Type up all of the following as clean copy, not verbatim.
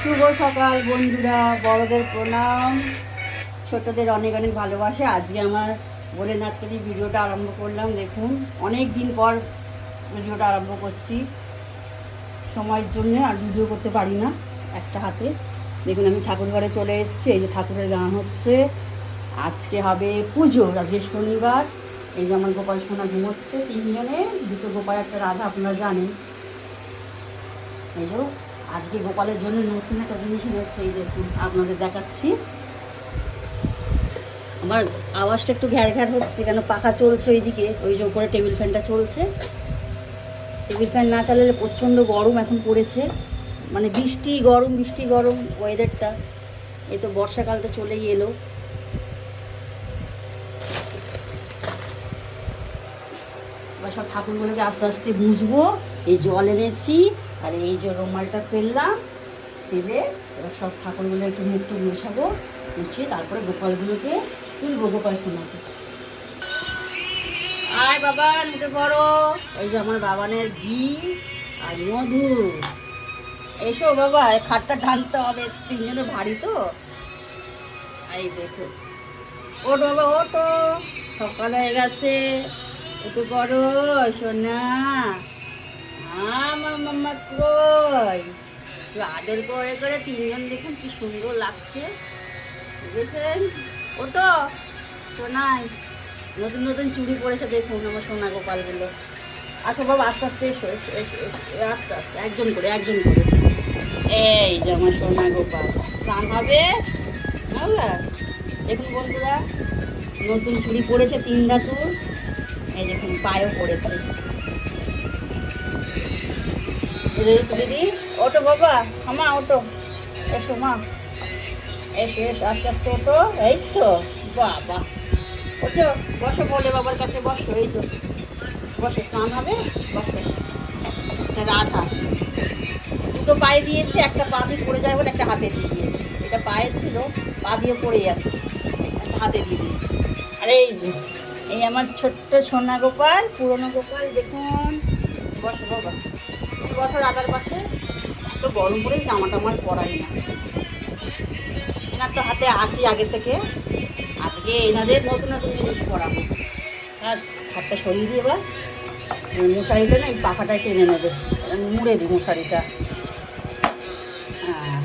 শুভ সকাল বন্ধুরা, বড়দের প্রণাম, ছোটদের অনেক অনেক ভালোবাসে। আজকে আমার ভোলেনাথ থেকে ভিডিওটা আরম্ভ করলাম। দেখুন, অনেক দিন পর ভিডিওটা আরম্ভ করছি। সময়ের জন্য আর ভিডিও করতে পারি না একটা হাতে। দেখুন, আমি ঠাকুর ঘরে চলে এসেছি। এই যে ঠাকুরের গান হচ্ছে। আজকে হবে পুজো, আজকে শনিবার। এই যে আমার গোপাল সোনা ঘুমোচ্ছে, তিনজনে, দুটো গোপাল একটা রাধা, আপনারা জানেন। এই যে আজকে গোপালের জন্য নতুন একটা জিনিস এনেছে, এই দেখুন আপনাদের দেখাচ্ছি। আমার আওয়াজটা একটু ঘ্যার ঘ্যার হচ্ছে, কেন পাখা চলছে ওইদিকে, ওই যে উপরে টেবিল ফ্যানটা চলছে। টেবিল ফ্যান না চালালে প্রচণ্ড গরম এখন পড়েছে, মানে বৃষ্টি গরম ওয়েদারটা। এই তো বর্ষাকাল তো চলেই এলো। এবার সব ঠাকুরগুলোকে আস্তে আস্তে বুঝবো। এই জল এনেছি, আর এই যে রুমালটা ফেললাম, ফেলে এবার সব ঠাকুরগুলো একটু মুখটু মুছাবো, মুছিয়ে তারপরে গোপালগুলোকে তুলবো, গোপাল সোনাকে। আয় বাবা, নিতে পারো। এই যে আমার বাবানের ঘি আর মধু। এসো বাবা, খাটটা টানতে হবে, তিনজনে ভারী তো। এই দেখো, ওটো বাবা ওটো, সকাল হয়ে গেছে, উঠে পড়ো সোনা। আমার মাম্মা কই? একটু আদর করে করে তিনজন দেখুন কি সুন্দর লাগছে, বুঝেছেন? ওটো সোনাই, নতুন নতুন চুড়ি পরেছে দেখুন আমার সোনা গোপালগুলো। আসো বাবা, আস্তে আস্তে এসো এসো এসো এসো, আস্তে আস্তে, একজন করে একজন করে। এই যে আমার সোনা গোপাল স্নান হবে। বুঝলা? দেখুন বন্ধুরা, নতুন চুড়ি পরেছে তিন ধাতুর। এই দেখুন পায়েও পড়েছে। দিদি ওটো বাবা, মা ওটো, এসো মা, এসো এসো, আস্তে আস্তে ওটো। এই তো বাবা, ওটো, বসো বলে বাবার কাছে, বসো। এই তো বসো, স্নান হবে, বসো। রাধা দুটো পায়ে দিয়েছি, একটা পা দিয়ে পড়ে যায় বলে একটা হাতে দিয়ে দিয়েছি। এটা পায়ে ছিল, পা দিয়ে পড়ে যাচ্ছে, একটা হাতে দিয়ে দিয়েছি। আর এই যে এই আমার ছোট্ট সোনা গোপাল, পুরনো গোপাল, দেখুন। বসো বাবা, তুমি বসো রাধার পাশে। তো গরম পড়ে জামাটা আমার পরাই না, এনার তো হাতে আছি আগে থেকে। আজকে এনাদের নতুন নতুন জিনিস পরাবো। আর হাতটা সরিয়ে দিয়ে এবার মশারিটা না, এই পাখাটা টেনে নেবে, মুড়ে দিই মশারিটা। হ্যাঁ,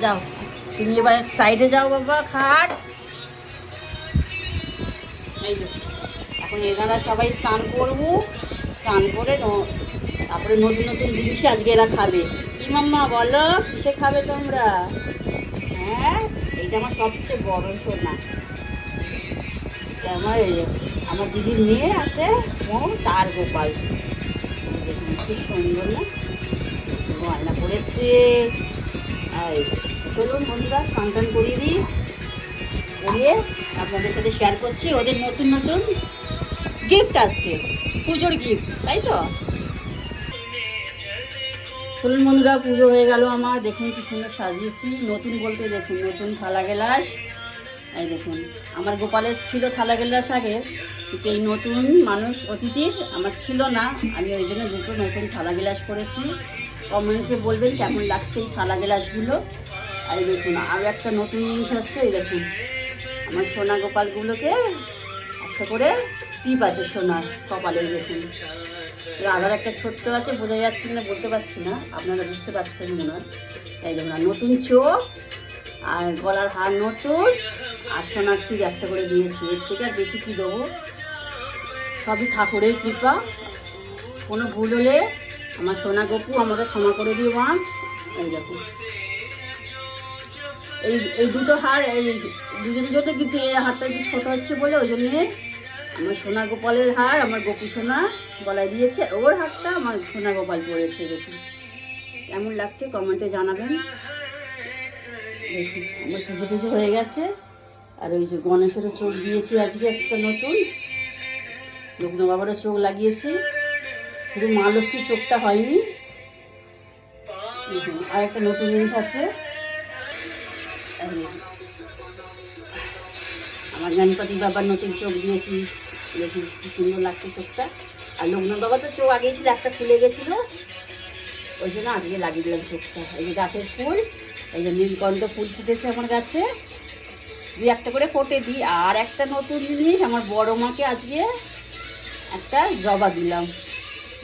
যাও তুমি এবার সাইডে যাও বাবা, খাট। এই যে এখন এনারা সবাই স্নান করবো, স্নান করে তারপরে নতুন নতুন জিনিসই আজকে এরা খাবে। কি মাম্মা বলো, কিসে খাবে তোমরা? হ্যাঁ, এইটা আমার সবচেয়ে বড় সোনা। আমার আমার দিদির মেয়ে আছে, ও তার গোপাল। দেখুন খুব সুন্দর না, গয়না পড়েছে। এই চলুন বন্ধুরা, স্নান করিয়ে দিই, করিয়ে আপনাদের সাথে শেয়ার করছি। ওদের নতুন নতুন গিফট আছে, পুজোর গিফট, তাই তো। চলুন বন্ধুরা, পুজো হয়ে গেল আমার। দেখুন কি সুন্দর সাজিয়েছি। নতুন বলতে দেখুন, নতুন থালা গ্লাস। এই দেখুন, আমার গোপালের ছিল থালা গ্লাস আগে, কিন্তু এই নতুন মানুষ অতিথির আমার ছিল না, আমি ওই জন্য দুটো নতুন থালা গ্লাস করেছি। কমেন্টসে বলবেন কেমন লাগছে এই থালা গ্লাসগুলো। আর দেখুন আরও একটা নতুন জিনিস আসছে। এই দেখুন আমার সোনা গোপালগুলোকে একটা করে টিপ আছে সোনার কপালে। দেখুন রাধার একটা ছোট্ট আছে, বোঝা যাচ্ছে না, বলতে পারছি না, আপনারা বুঝতে পারছেন মনে হয়। এই দেখুন, আর নতুন চোখ, আর গলার হার নতুন, আর সোনার টিপ একটা করে দিয়েছি। এর থেকে আর বেশি কী দেবো? সবই ঠাকুরের কৃপা। কোনো ভুল হলে আমার সোনা গপু আমাকে ক্ষমা করে দিও মা। এই দেখুন এই এই দুটো হার, এই দুজনের জন্য, কিন্তু এই হারটা একটু ছোটো হচ্ছে বলে ওই জন্যে আমার সোনা গোপালের হার আমার গপু সোনা গলায় দিয়েছে, ওর হারটা আমার সোনা গোপাল পরেছে। দেখুন কেমন লাগছে কমেন্টে জানাবেন। দেখুন আমার পুজো টুজো হয়ে গেছে। আর ওই যে গণেশেরও চোখ দিয়েছি আজকে একটা নতুন, লগ্ন বাবারও চোখ লাগিয়েছি, শুধু মা লক্ষ্মীর চোখটা হয়নি। দেখুন আর একটা নতুন জিনিস আছে, আমার গণপতি বাবার নতুন চোখ দিয়েছি। দেখুন কি সুন্দর লাগছে চোখটা। আর লগ্ন বাবা তো চোখ আগেই ছিল, একটা খুলে গেছিলো, ওই জন্য আজকে লাগিয়ে দিলাম চোখটা। এই যে গাছের ফুল, এই যে নীলকণ্ঠ ফুল ফুটেছে আমার গাছে, 2-1টা করে ফোটে দিই। আর একটা নতুন জিনিস, আমার বড় মাকে আজকে একটা জবা দিলাম,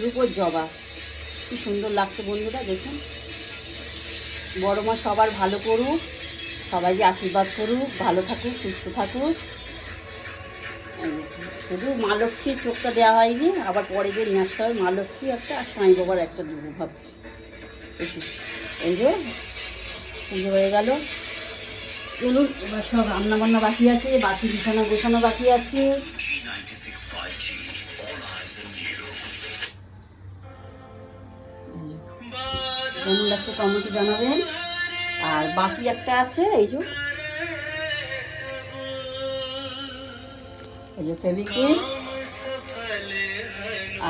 রূপোর জবা। কি সুন্দর লাগছে বন্ধুরা, দেখুন। বড় মা সবার ভালো করুক, সবাইকে আশীর্বাদ করুক, ভালো থাকুক, সুস্থ থাকুক। শুধু মা লক্ষ্মীর চোখটা দেওয়া হয়নি, আবার পরে গিয়ে নিয়ে আসতে হবে মা লক্ষ্মী একটা, আর সাঁই বাবার একটা দেবো ভাবছি। এই যে পুজো হয়ে গেল, চলুন এবার সব রান্না বান্না বাকি আছে, বাসি বিছানা গোছানো বাকি আছে। কেমন লাগছে কমেন্টে জানাবেন। আর বাকি একটা আছে, এই যে ফেভিকুইক,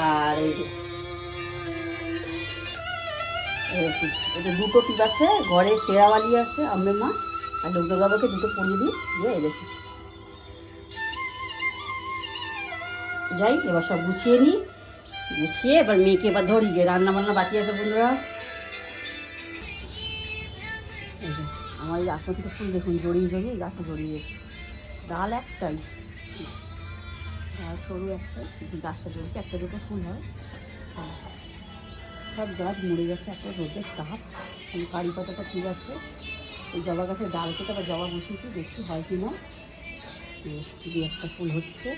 আর এই যে এটা 2টো টিপ আছে, ঘরে সেরাওয়ালি আছে আমের মা, আর দুর্গা বাবাকে 2টো পরিয়ে দিই। যে এই দেখি, যাই এবার সব গুছিয়ে নিই, গুছিয়ে এবার মেয়েকে এবার ধরি, যে রান্না বান্না বাকি আছে বন্ধুরা। আমার এই আকন্ত ফুল দেখুন, জড়িয়ে জড়িয়ে গাছে জড়িয়েছে, ডাল একটাই, ডাল সরু একটাই, কিন্তু গাছটা জড়িয়ে 1-2টো ফুল হয়। সব গাছ মরে যাচ্ছে, একটা রোদের তাপ। কারি পাতাটা ঠিক আছে, এই জবা গাছের ডাল থেকে আবার জবা বসিয়েছি, দেখি হয় কি না। 2-1টা ফুল হচ্ছে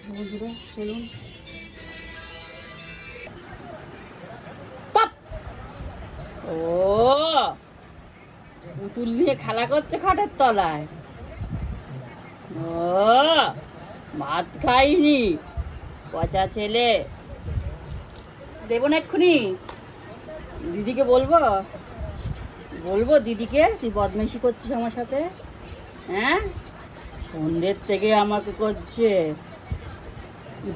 বন্ধুরা। চলুন, ও পুতুল নিয়ে খেলা করছে খাটের তলায়। ও ভাত খাইনি, পচা ছেলে। দেবো না এক্ষুনি, দিদিকে বলবো দিদিকে তুই বদমাইশি করছিস আমার সাথে। হ্যাঁ, সন্ধ্যের থেকে আমাকে করছে,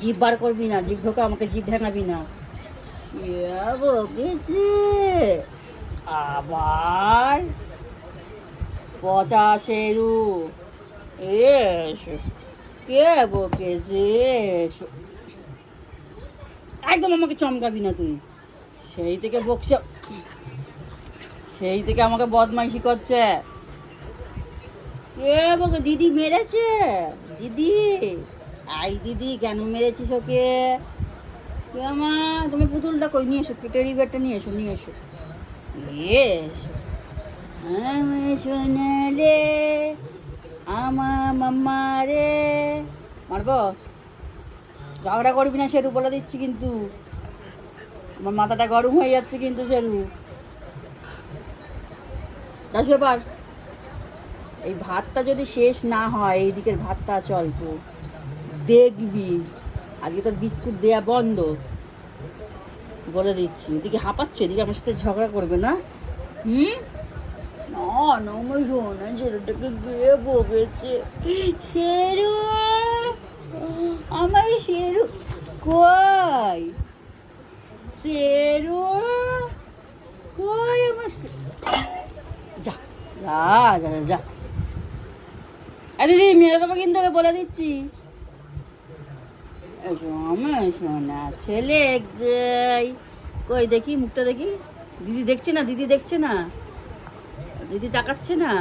জিভ বার করবি না, জিভ ঢোকা, আমাকে জিভ ভেঙাবি না। বকেছে আবার, পচা শেরু। এসো, কে বকেছে? একদম আমাকে চমকাবি না তুই। সেই থেকে বকছে, সেই থেকে আমাকে বদমাইশি করছে। কে বকে? দিদি মেরেছে, দিদি। আই দিদি, কেন মেরেছিস ওকে? মা তুমি পুতুলটা কই, নিয়ে এসো, টেডি বিয়ারটা নিয়ে এসো, নিয়ে এসো। আমি শোনালে আমার মাম্মা রে। মারবো? ঝগড়া করবি না শেরু, বলে দিচ্ছি কিন্তু। আমার মাথাটা গরম হয়ে যাচ্ছে কিন্তু শেরু। আসো এবার, এই ভাতটা যদি শেষ না হয়, এই দিকের ভাতটা আছে অল্প, দেখবি আজকে তোর বিস্কুট দেয়া বন্ধ, বলে দিচ্ছি। এদিকে হাঁপাচ্ছে, এদিকে আমার সাথে ঝগড়া করবে না। না আমার শোনা ছেলেটাকে গিয়ে বকেছে। শেরু, আমার শেরু কই? শেরু কই আমার? যা যা যা যা, আরে দিদি মেরে দেবো কিন্তু, বলে দিচ্ছি। আমার শোনা ছেলে কই, দেখি মুখটা দেখি। দিদি দেখছে না, দিদি দেখছে না, দিদি তাকাচ্ছে না।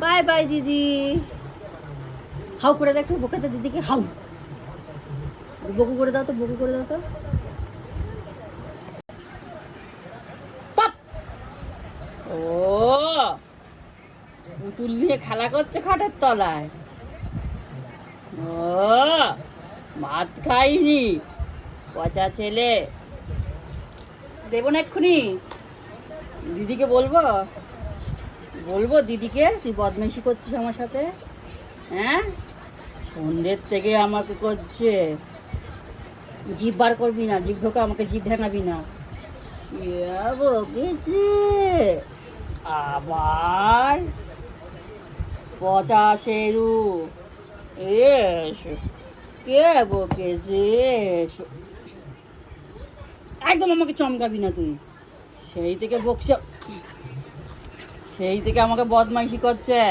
বাই বাই দিদি। হাউ করে দাও একটু, বকে দিদিকে হাউ, বকু করে দাও তো, বকু করে দাও তো। ও পুতুল নিয়ে খেলা করছে খাটের তলায়। ও ভাত খাইনি, পচা ছেলে। দেবো না এক্ষুনি, দিদিকে বলবো দিদিকে তুই বদমাইশি করছিস আমার সাথে। হ্যাঁ, সন্ধ্যের থেকে আমাকে করছে, জিভ বার করবি না, জিভ ঢোকা, আমাকে জিভ ভেঙাবি না। বকেছে আবার, পচা শেরু। এসো, কে বকেছে? একদম আমাকে চমকাবি না তুই। সেই থেকে বকছে, সেই থেকে আমাকে বদমাইশি করছে।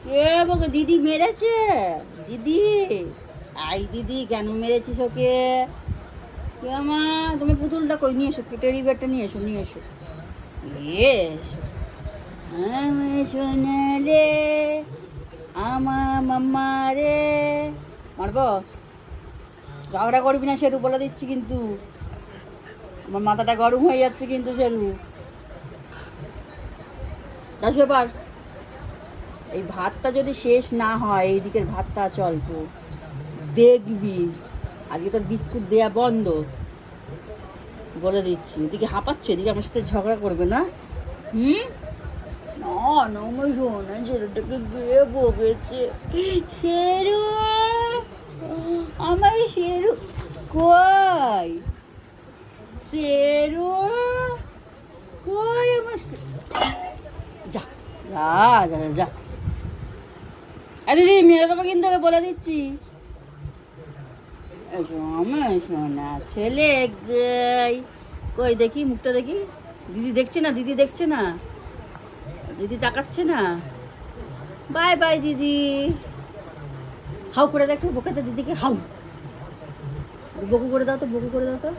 কে বকে? দিদি মেরেছে, দিদি। আই দিদি কেন মেরেছিস ওকে? মা তুমি পুতুলটা কই নিয়ে এসো, টেডি বিয়ারটা নিয়ে এসো, নিয়ে এসো। ইয়েস, আমি সোনালে আমার মাম্মা রে। মারবো? ঝগড়া করবি না শেরু, বলে দিচ্ছি কিন্তু। আমার মাথাটা গরম হয়ে যাচ্ছে কিন্তু শেরু। কাশ ব্যাপার, এই ভাতটা যদি শেষ না হয়, এই দিকের ভাতটা আছে অল্প, দেখবি আজকে তোর বিস্কুট দেয়া বন্ধ, বলে দিচ্ছি। এদিকে হাঁপাচ্ছে, এদিকে আমার সাথে ঝগড়া করবে না। না না, আমার সোনা ছেলেটাকে গিয়ে বকেছে। শেরু, আমার শেরু কই? শেরু কই আমার? যা যা যা যা। আরে রে, মেরে দেবো কিন্তু, ওকে বলে দিচ্ছি। এসো আমার সোনা ছেলে গাই। কই দেখি মুখটা দেখি। দিদি দেখছে না, দিদি দেখছে না, দিদি তাকাচ্ছে না। বাই বাই দিদি। হাউ করে দেখো, বোকাতে দিদিকে হাউ। বকু করে দাও তো, বকু করে দাও তো।